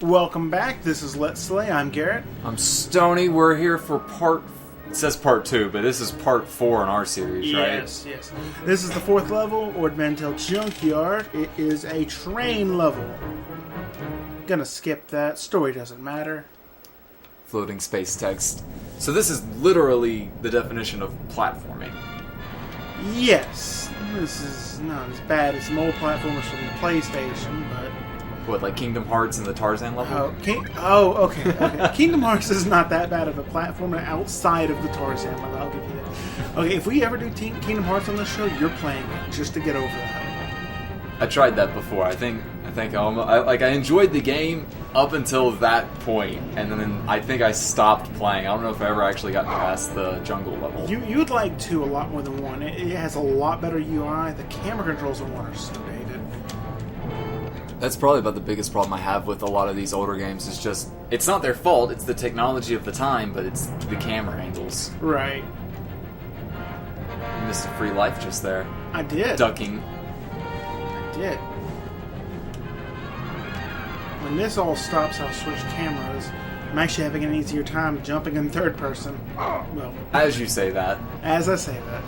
Welcome back. This is Let's Slay. I'm Garrett. I'm Stoney. We're here for it says part 2, but this is part 4 in our series, right? Yes. This is the 4th level, Ord Mantell Junkyard. It is a train level. Gonna skip that. Story doesn't matter. Floating space text. So this is literally the definition of platforming. Yes. This is not as bad as some old platformers from the PlayStation, but... What, like Kingdom Hearts and the Tarzan level? Okay. Kingdom Hearts is not that bad of a platformer outside of the Tarzan level, I'll give you that. Okay, if we ever do Kingdom Hearts on this show, you're playing it just to get over that. I tried that before. I think I enjoyed the game up until that point, and then I think I stopped playing. I don't know if I ever actually got past the jungle level. You'd like 2 a lot more than 1. It has a lot better UI. The camera controls in 1 are so dated. That's probably about the biggest problem I have with a lot of these older games is just, it's not their fault, it's the technology of the time, but it's the camera angles. Right. You missed a free life just there. I did. Ducking. I did. When this all stops, I'll switch cameras. I'm actually having an easier time jumping in third person. Well, as you say that. As I say that.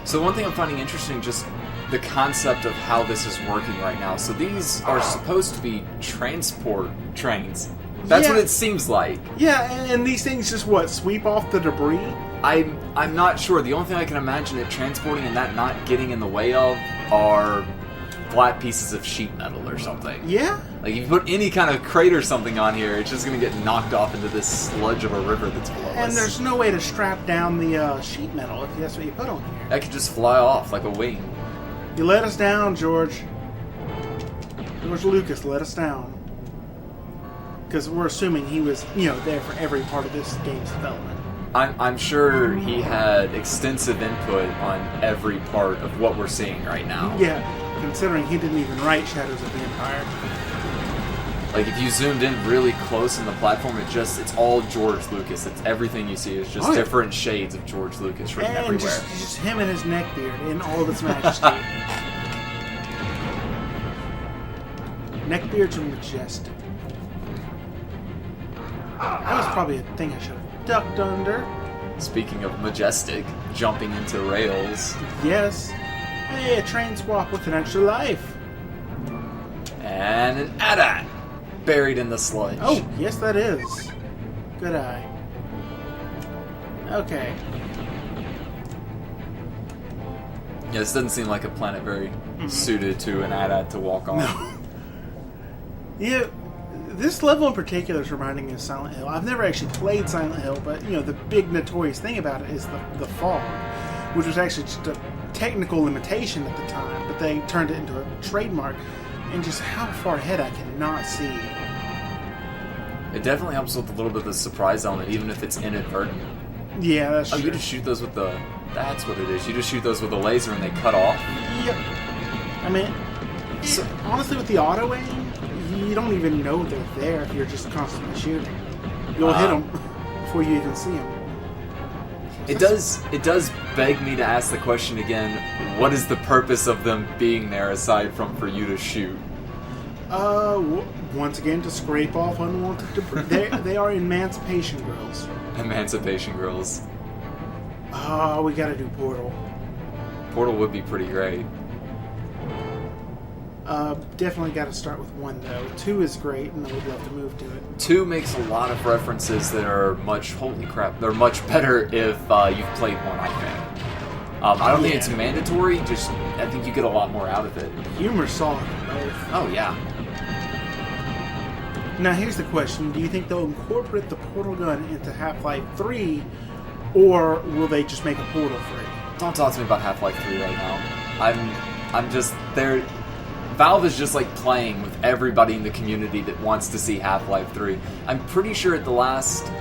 So one thing I'm finding interesting, just the concept of how this is working right now. So these are supposed to be transport trains. That's what it seems like. Yeah, and these things just, sweep off the debris? I'm not sure. The only thing I can imagine it transporting and that not getting in the way of are flat pieces of sheet metal or something. Yeah? Like, if you put any kind of crate or something on here, it's just going to get knocked off into this sludge of a river that's below us. And there's no way to strap down the sheet metal if that's what you put on here. That could just fly off like a wing. You let us down, George. George Lucas let us down. Because we're assuming he was, there for every part of this game's development. I'm sure he had extensive input on every part of what we're seeing right now. Yeah, considering he didn't even write Shadows of the Empire. Like, if you zoomed in really close in the platform, it's all George Lucas. It's everything you see is just different shades of George Lucas written everywhere. Just him and his neckbeard in all of its majesty. Neckbeards are majestic. That was probably a thing I should have ducked under. Speaking of majestic, jumping into rails. Yes. Hey, a train swap with an extra life. And an AT-AT buried in the sludge. Oh, yes that is. Good eye. Okay. Yeah, this doesn't seem like a planet very suited to an AT-AT to walk on. No. Yeah, this level in particular is reminding me of Silent Hill. I've never actually played Silent Hill, but, the big notorious thing about it is the fog, which was actually just a technical limitation at the time, but they turned it into a trademark. And just how far ahead I cannot see. It definitely helps with a little bit of the surprise element, even if it's inadvertent. Yeah, that's true. You just shoot those with the... That's what it is. You just shoot those with a laser and they cut off. Yep. I mean, honestly, with the auto aim, you don't even know they're there if you're just constantly shooting. You'll hit them before you even see them. It does beg me to ask the question again, what is the purpose of them being there aside from for you to shoot? Once again, to scrape off unwanted debris. They are emancipation grills. Emancipation grills. Oh, we gotta do Portal. Portal would be pretty great. Definitely gotta start with 1, though. 2 is great, and I would love to move to it. 2 makes a lot of references that are holy crap, they're much better if you've played 1, I think. I don't think it's mandatory, I think you get a lot more out of it. Humor's solid in both. Oh, yeah. Now, here's the question. Do you think they'll incorporate the portal gun into Half-Life 3, or will they just make a Portal free? Don't talk to me about Half-Life 3 right now. I'm just there. Valve is just like playing with everybody in the community that wants to see Half-Life 3. I'm pretty sure at the last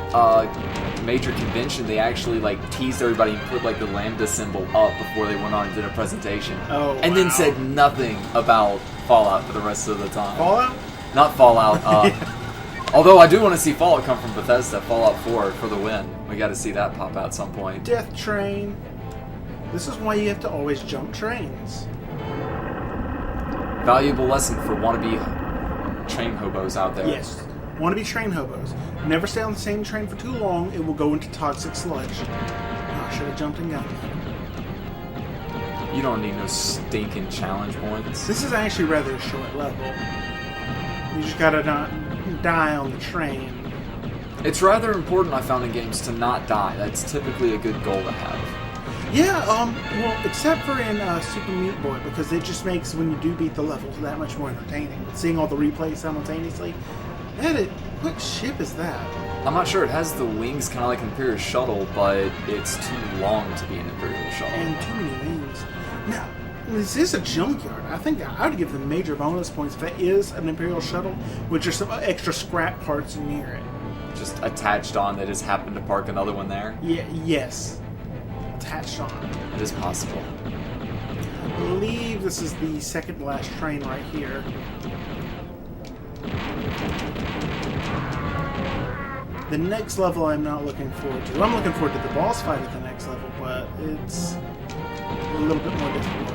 major convention they actually teased everybody and put the Lambda symbol up before they went on and did a presentation. Oh, and then said nothing about Fallout for the rest of the time. Fallout? Not Fallout. Although I do want to see Fallout come from Bethesda, Fallout 4 for the win. We got to see that pop out at some point. Death Train. This is why you have to always jump trains. Valuable lesson for wannabe train hobos out there. Yes. Wannabe train hobos. Never stay on the same train for too long. It will go into toxic sludge. Oh, I should have jumped and got that. You don't need no stinking challenge points. This is actually rather a short level. You just gotta not die on the train. It's rather important, I found in games, to not die. That's typically a good goal to have. Yeah, well, except for in Super Meat Boy, because it just makes, when you do beat the levels, that much more entertaining. Seeing all the replays simultaneously. What ship is that? I'm not sure. It has the wings kind of like an Imperial Shuttle, but it's too long to be an Imperial Shuttle. And too many wings. Now, this is a junkyard. I think I would give them major bonus points if that is an Imperial Shuttle, with just some extra scrap parts near it. Just attached on, they just happened to park another one there? Yeah, yes. Attached on. It is possible. I believe this is the second to last train right here. The next level I'm not looking forward to. I'm looking forward to the boss fight at the next level, but it's a little bit more difficult.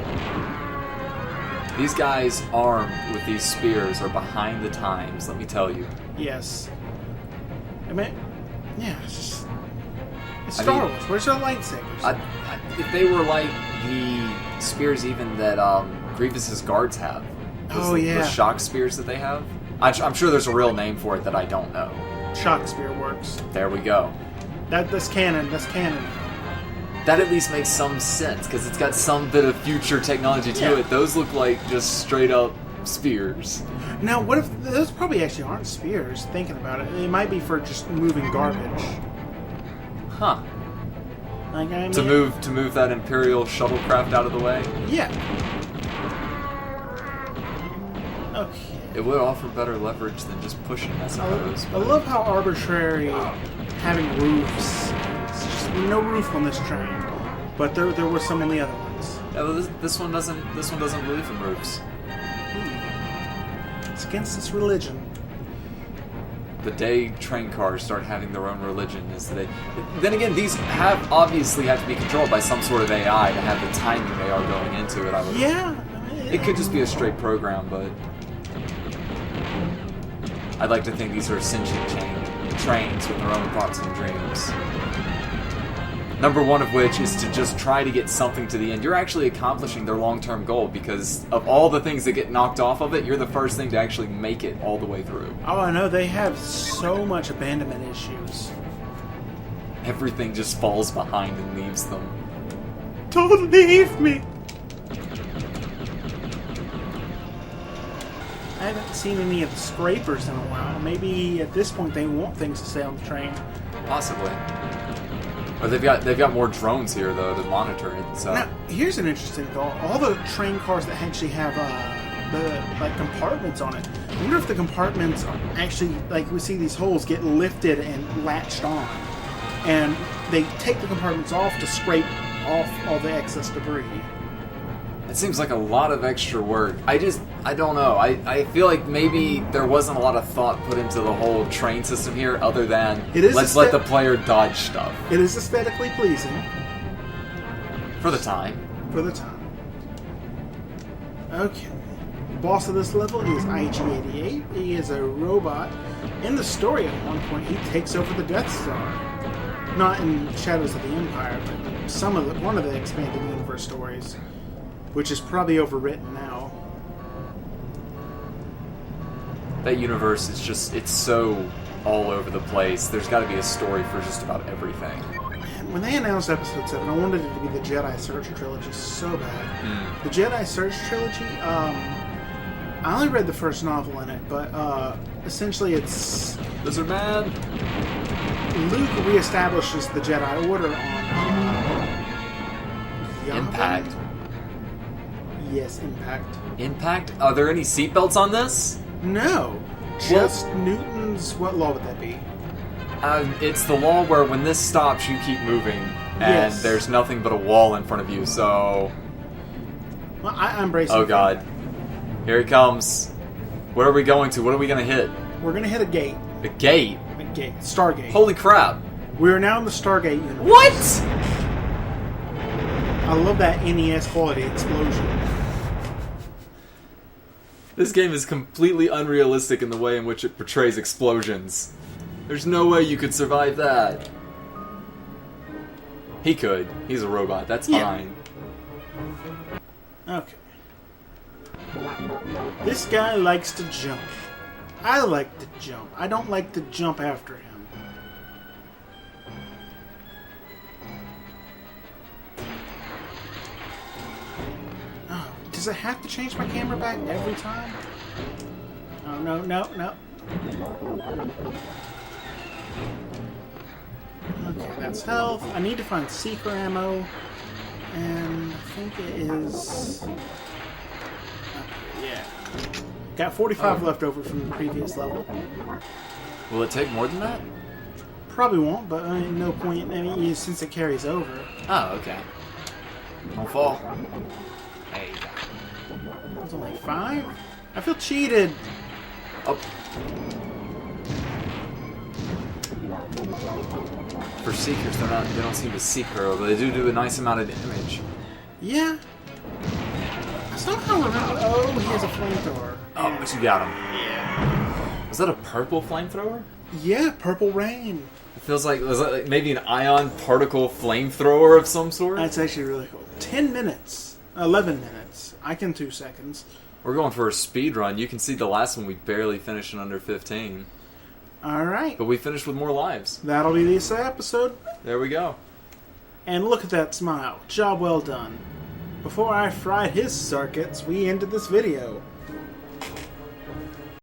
These guys armed with these spears are behind the times, let me tell you. Yes. I mean, yeah, it's Star Wars. Where's our lightsabers? If they were like the spears even that Grievous's guards have. The shock spears that they have. I'm sure there's a real name for it that I don't know. Shock spear works. There we go. That's canon. That's canon. That at least makes some sense, because it's got some bit of future technology to it. Those look like just straight up spears. Now, what if those probably actually aren't spears? Thinking about it, they might be for just moving garbage. Huh. Like, I mean, to move that Imperial shuttlecraft out of the way. Yeah. Okay. It would offer better leverage than just pushing, I suppose. I love how arbitrary having roofs. It's just no roof on this train, but there were some on the other ones. Yeah, well, this one doesn't believe in roofs. It's against its religion. The day train cars start having their own religion is the day. Then again, these obviously have to be controlled by some sort of AI to have the timing they are going into it. It could just be a straight program, but I'd like to think these are sentient trains with their own thoughts and dreams. Number one of which is to just try to get something to the end. You're actually accomplishing their long-term goal, because of all the things that get knocked off of it, you're the first thing to actually make it all the way through. Oh, I know. They have so much abandonment issues. Everything just falls behind and leaves them. Don't leave me! I haven't seen any of the scrapers in a while. Maybe at this point they want things to stay on the train. Possibly. Or they've got more drones here though to monitor it. So now, here's an interesting thought. All the train cars that actually have the compartments on it. I wonder if the compartments are actually, like, we see these holes get lifted and latched on, and they take the compartments off to scrape off all the excess debris. It seems like a lot of extra work. I don't know. I feel like maybe there wasn't a lot of thought put into the whole train system here, other than let's let the player dodge stuff. It is aesthetically pleasing. For the time. Okay. The boss of this level is IG-88. He is a robot. In the story, at one point, he takes over the Death Star. Not in Shadows of the Empire, but one of the expanded universe stories, which is probably overwritten now. That universe is it's so all over the place. There's got to be a story for just about everything. Man, when they announced Episode 7, I wanted it to be the Jedi Search Trilogy so bad. The Jedi Search Trilogy, I only read the first novel in it, but essentially it's... Lizard Man! Luke reestablishes the Jedi Order on... Impact. Yes, Impact. Impact? Are there any seatbelts on this? No. Just Newton's... What law would that be? It's the law where when this stops, you keep moving, and there's nothing but a wall in front of you, so... Well, I'm bracing. Oh, God. Here he comes. Where are we going to? What are we going to hit? We're going to hit a gate. A gate? A gate. Stargate. Holy crap. We are now in the Stargate universe. What?! I love that NES quality explosion. This game is completely unrealistic in the way in which it portrays explosions. There's no way you could survive that. He could. He's a robot. That's fine. Okay. This guy likes to jump. I like to jump. I don't like to jump after him. Oh, does it have to change my camera back every time? Oh, no, no, no. Okay, that's health. I need to find seeker ammo. And I think it is... Okay, yeah. Got 45 left over from the previous level. Will it take more than that? Probably won't, but I mean, no point. I mean, since it carries over. Oh, okay. Don't fall. Hey. There's only 5? I feel cheated. Oh. For Seekers, they don't seem to seek her, but they do a nice amount of damage. Yeah. I somehow remember. Oh, he has a flamethrower. Oh, but you got him. Yeah. Was that a purple flamethrower? Yeah, purple rain. It feels like, was that like maybe an ion particle flamethrower of some sort? That's actually really cool. 10 minutes. 11 minutes. I can 2 seconds. We're going for a speed run. You can see the last one we barely finished in under 15. Alright. But we finished with more lives. That'll be this episode. There we go. And look at that smile. Job well done. Before I fried his circuits, we ended this video.